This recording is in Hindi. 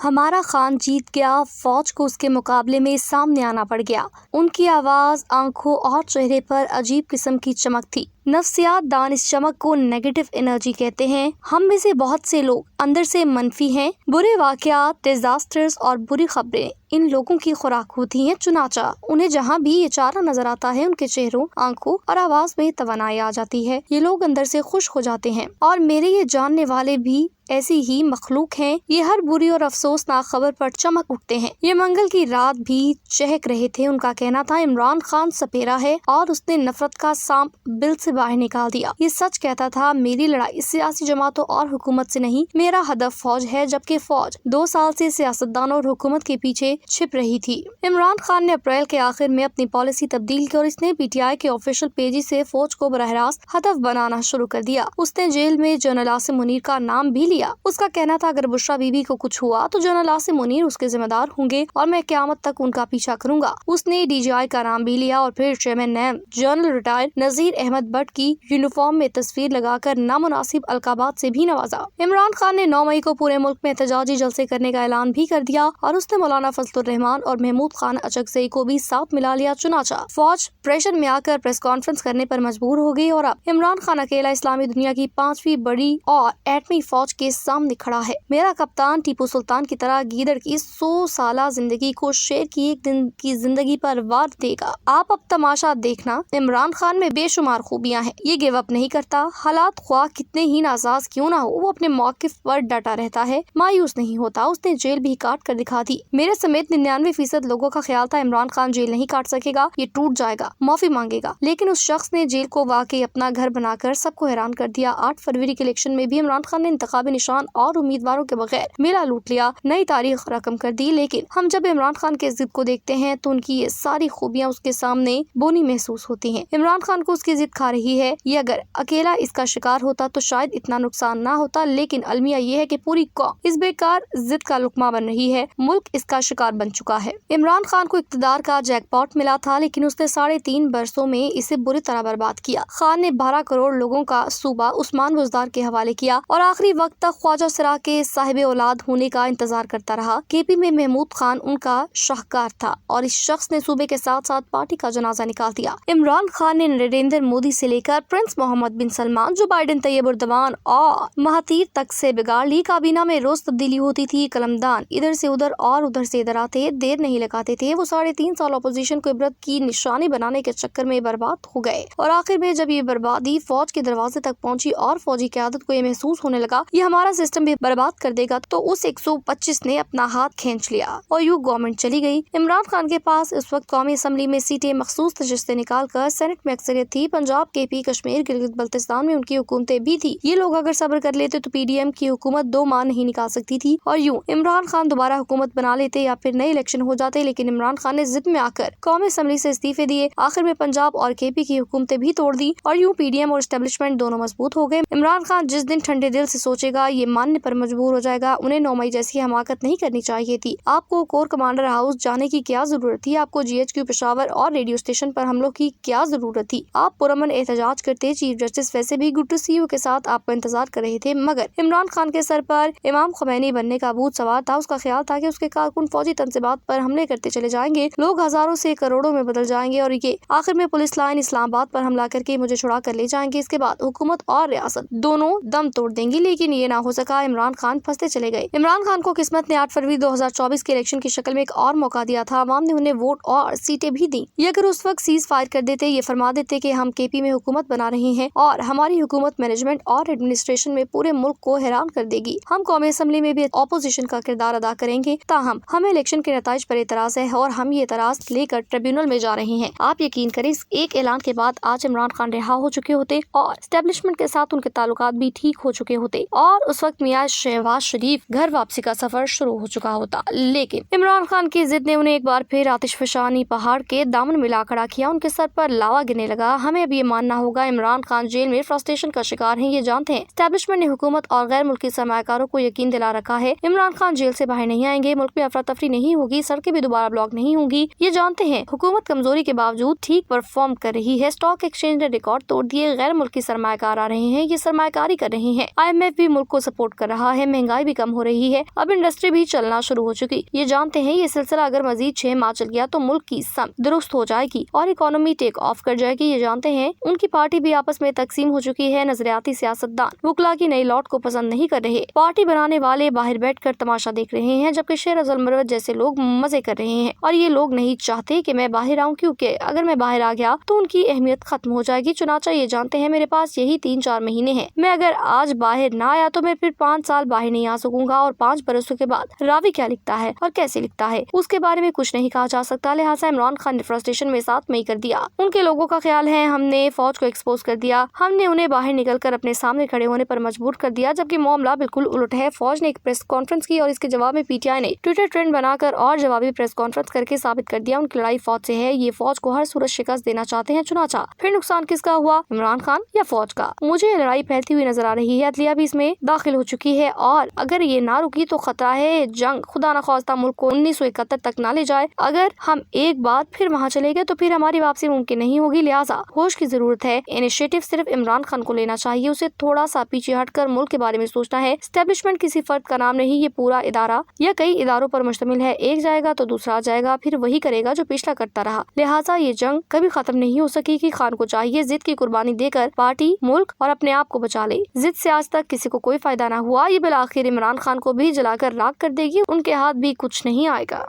हमारा खान जीत गया, फौज को उसके मुकाबले में सामने आना पड़ गया। उनकी आवाज, आंखों और चेहरे पर अजीब किस्म की चमक थी। नफ्सियात दान इस चमक को नेगेटिव एनर्जी कहते हैं। हम में से बहुत से लोग अंदर से मनफी हैं। बुरे वाकयात, डिजास्टर्स और बुरी खबरें इन लोगों की खुराक होती हैं। चुनाचा उन्हें जहाँ भी ये चारा नजर आता है, उनके चेहरों, आंखों और आवाज में तवानाई आ जाती है। ये लोग अंदर से खुश हो जाते हैं। और मेरे ये जानने वाले भी ऐसी ही मखलूक हैं। ये हर बुरी और अफसोसनाक खबर पर चमक उठते हैं। ये मंगल की रात भी चहक रहे थे। उनका कहना था, इमरान खान सपेरा है और उसने नफरत का सांप बिल से बाहर निकाल दिया। ये सच कहता था, मेरी लड़ाई सियासी जमातों और हुकूमत से नहीं, मेरा हदफ फौज है। जबकि फौज 2 साल से सियासतदानों और हुकूमत के पीछे छिप रही थी। इमरान खान ने अप्रैल के आखिर में अपनी पॉलिसी तब्दील की और इसने PTI के ऑफिशियल पेज से फौज को बरह रास्त हदफ बनाना शुरू कर दिया। उसने जेल में जनरल आसिम मुनीर का नाम भी लिया। उसका कहना था, अगर बुशरा बीबी को कुछ हुआ तो जनरल आसिम मुनीर उसके जिम्मेदार होंगे और मैं क़यामत तक उनका पीछा करूंगा। उसने DGI का नाम भी लिया और फिर चेयरमैन नैब जनरल रिटायर्ड नजीर अहमद भट्ट की यूनिफॉर्म में तस्वीर लगाकर नामुनासिब अलकाबात से भी नवाजा। इमरान खान ने 9 मई को पूरे मुल्क में एहतजाजी जलसे करने का ऐलान भी कर दिया और उसने मौलाना फजलुर रहमान और महमूद खान अचकजई को भी साथ मिला लिया। चुनाचा फौज प्रेशर में आकर प्रेस कॉन्फ्रेंस करने पर मजबूर हो गई और अब इमरान खान अकेला इस्लामी दुनिया की 5वीं बड़ी और एटमी फौज के सामने खड़ा है। मेरा कप्तान टीपू सुल्तान की तरह गीदड़ की 100 साला जिंदगी को शेर की एक दिन की जिंदगी पर वार देगा। आप अब तमाशा देखना। इमरान खान में बेशुमार खूबियां हैं। ये गिव अप नहीं करता। हालात ख्वाह कितने ही नासाज क्यों ना हो, वो अपने मौकिफ पर डटा रहता है, मायूस नहीं होता। उसने जेल भी काट कर दिखा दी। मेरे समेत 99% लोगों का ख्याल था, इमरान खान जेल नहीं काट सकेगा, ये टूट जाएगा, माफी मांगेगा। लेकिन उस शख्स ने जेल को वाकई अपना घर बनाकर सबको हैरान कर दिया। 8 फरवरी के इलेक्शन में भी इमरान खान ने इंतखाबी निशान और उम्मीदवारों के बगैर मेला लूट लिया, नई तारीख रकम कर दी। लेकिन हम जब इमरान खान के जिद को देखते हैं तो उनकी ये सारी खूबियां उसके सामने बोनी महसूस होती हैं। इमरान खान को उसकी जिद खा रही है। ये अगर अकेला इसका शिकार होता तो शायद इतना नुकसान ना होता, लेकिन अलमिया ये है कि पूरी कौम इस बेकार जिद का लुकमा बन रही है। मुल्क इसका शिकार बन चुका है। इमरान खान को इक़्तिदार का जैकपॉट मिला था, लेकिन उसने 3.5 बरसों में इसे बुरी तरह बर्बाद किया। खान ने 12 करोड़ लोगों का सूबा उस्मान बुज़दार के हवाले किया और आखिरी वक्त तक ख्वाजा सरा के साहिब औलाद होने का इंतजार करता रहा। KP में महमूद खान उनका शाहकार था और इस शख्स ने सूबे के साथ साथ पार्टी का जनाजा निकाल दिया। इमरान खान ने नरेंद्र मोदी से लेकर प्रिंस मोहम्मद बिन Salman, Joe Biden, Tayyab Erdogan और महातीर तक से बिगाड़ ली। काबीना में रोज तब्दीली होती थी। कलमदान इधर से उधर और उधर से इधर आते, देर नहीं लगाते थे। वो 3.5 साल अपोजिशन को इबरत की निशानी बनाने के चक्कर में बर्बाद हो गए और आखिर में जब ये बर्बादी फौज के दरवाजे तक पहुंची और फौजी क़यादत को ये महसूस होने लगा ये हमारा सिस्टम भी बर्बाद कर देगा, तो उस 125 ने अपना हाथ खींच लिया और यूं गवर्नमेंट चली गई। इमरान खान के पास इस वक्त कौमी असम्बली में सीटें मखसूस नशिस्तें निकाल कर सेनेट में अक्सरियत थी। पंजाब, KP, कश्मीर, गिलगित बल्तिस्तान में उनकी हुकूमतें भी थी। ये लोग अगर सब्र कर लेते तो PDM की हुकूमत 2 माह नहीं निकाल सकती थी और यूं इमरान खान दोबारा हुकूमत बना लेते या फिर नए इलेक्शन हो जाते। लेकिन इमरान खान ने जिद में आकर कौमी असम्बली से इस्तीफे दिए। आखिर में पंजाब और KP की हुकूमतें भी तोड़ दी और यूं PDM और एस्टेब्लिशमेंट दोनों मजबूत हो गए। इमरान खान जिस दिन ठंडे दिल से सोचेगा ये मानने पर मजबूर हो जाएगा। उन्हें 9 मई जैसी हमाकत नहीं करनी चाहिए थी। आपको कोर कमांडर हाउस जाने की क्या जरूरत थी? आपको GHQ पेशावर और रेडियो स्टेशन पर हमलों की क्या जरूरत थी? आप पुरअमन एहतजाज करते। चीफ जस्टिस वैसे भी गुड टू सी यू के साथ आपका इंतजार कर रहे थे, मगर इमरान खान के सर पर इमाम ख़ुमैनी बनने का भूत सवार था। उसका ख्याल था कि उसके कारकुन फौजी तंजीबात पर हमले करते चले जाएंगे, लोग हजारों से करोड़ों में बदल जाएंगे और ये आखिर में पुलिस लाइन इस्लामाबाद पर हमला करके मुझे छुड़ा कर ले जाएंगे। इसके बाद हुकूमत और रियासत दोनों दम तोड़ देंगी। लेकिन ये ना हो सका। इमरान खान फंसते चले गए। इमरान खान को किस्मत ने 8 फरवरी 2024 के इलेक्शन की शक्ल में एक और मौका दिया था। अवाम ने उन्हें वोट और सीटें भी दी। ये अगर उस वक्त सीज फायर कर देते, ये फरमा देते कि हम KP में हुकूमत बना रहे हैं और हमारी हुकूमत मैनेजमेंट और एडमिनिस्ट्रेशन में पूरे मुल्क को हैरान कर देगी, हम कौमी असम्बली में भी ऑपोजिशन का किरदार अदा करेंगे। ताहम हमें इलेक्शन के नताइज पर एतराज है और हम ये एतराज लेकर ट्रिब्यूनल में जा रहे हैं। आप यकीन करें, इस एक ऐलान के बाद आज इमरान खान रिहा हो चुके होते और एस्टेब्लिशमेंट के साथ उनके ताल्लुकात भी ठीक हो चुके होते और उस वक्त मियां शहबाज शरीफ घर वापसी का सफर शुरू हो चुका होता। लेकिन इमरान खान की जिद ने उन्हें एक बार फिर आतिशफशानी पहाड़ के दामन में ला खड़ा किया। उनके सर पर लावा गिरने लगा। हमें अब ये मानना बनना होगा। इमरान खान जेल में फ्रस्ट्रेशन का शिकार हैं, ये जानते हैं। एस्टेब्लिशमेंट ने हुकूमत और गैर मुल्की सरमायाकारों को यकीन दिला रखा है इमरान खान जेल से बाहर नहीं आएंगे, मुल्क में अफरा तफरी नहीं होगी, सड़कें भी दोबारा ब्लॉक नहीं होंगी। ये जानते हैं हुकूमत कमजोरी के बावजूद ठीक परफॉर्म कर रही है। स्टॉक एक्सचेंज ने रिकॉर्ड तोड़ दिए, गैर मुल्की सरमायाकार आ रहे हैं, ये सरमायाकारी कर रहे हैं। IMF भी मुल्क को सपोर्ट कर रहा है, महंगाई भी कम हो रही है, अब इंडस्ट्री भी चलना शुरू हो चुकी। ये जानते हैं ये सिलसिला अगर मजीद 6 माह चल गया तो मुल्क की सम दुरुस्त हो जाएगी और इकोनॉमी टेक ऑफ कर जाएगी। ये जानते हैं उनकी पार्टी भी आपस में तकसीम हो चुकी है। नजरियाती सियासतदान वुकला की नई लौट को पसंद नहीं कर रहे, पार्टी बनाने वाले बाहर बैठकर तमाशा देख रहे हैं, जबकि शेर अजल मरवत जैसे लोग मजे कर रहे हैं। और ये लोग नहीं चाहते कि मैं बाहर आऊं, क्योंकि अगर मैं बाहर आ गया तो उनकी अहमियत खत्म हो जाएगी। चुनाचा ये जानते हैं मेरे पास यही 3-4 महीने हैं, मैं अगर आज बाहर ना आया तो मैं फिर 5 साल बाहर नहीं आ सकूंगा और 5 बरसों के बाद रावी क्या लिखता है और कैसे लिखता है उसके बारे में कुछ नहीं कहा जा सकता। लिहाजा इमरान खान ने फ्रस्ट्रेशन में 7 मई कर दिया। उनके लोगों का ख्याल है हमने फौज को एक्सपोज कर दिया, हमने उन्हें बाहर निकलकर अपने सामने खड़े होने पर मजबूर कर दिया, जबकि मामला बिल्कुल उलट है। फौज ने एक प्रेस कॉन्फ्रेंस की और इसके जवाब में PTI ने ट्विटर ट्रेंड बनाकर और जवाबी प्रेस कॉन्फ्रेंस करके साबित कर दिया उनकी लड़ाई फौज से है। ये फौज को हर सूरत शिकस्त देना चाहते हैं। चुनाचा फिर नुकसान किसका हुआ, इमरान खान या फौज का? मुझे लड़ाई फैलती हुई नजर आ रही है, अदलिया भी इसमें दाखिल हो चुकी है और अगर ये ना रुकी तो खतरा है जंग खुदा न खास्ता मुल्क को 1971 तक ना ले जाए। अगर हम एक बार फिर वहाँ चले गए तो फिर हमारी वापसी मुमकिन नहीं होगी। लिहाजा होश की जरूरत है। इनिशिएटिव सिर्फ इमरान खान को लेना चाहिए, उसे थोड़ा सा पीछे हटकर मुल्क के बारे में सोचना है। एस्टेब्लिशमेंट किसी फर्द का नाम नहीं, ये पूरा इदारा या कई इदारों पर मुश्तमिल है। एक जाएगा तो दूसरा आ जाएगा, फिर वही करेगा जो पिछला करता रहा। लिहाजा ये जंग कभी खत्म नहीं हो सकेगी। खान को चाहिए जिद की कुर्बानी देकर पार्टी, मुल्क और अपने आप को बचा ले। जिद से आज तक किसी को कोई फायदा ना हुआ, ये बिल आखिर इमरान खान को भी जलाकर राख कर देगी, उनके हाथ भी कुछ नहीं आएगा।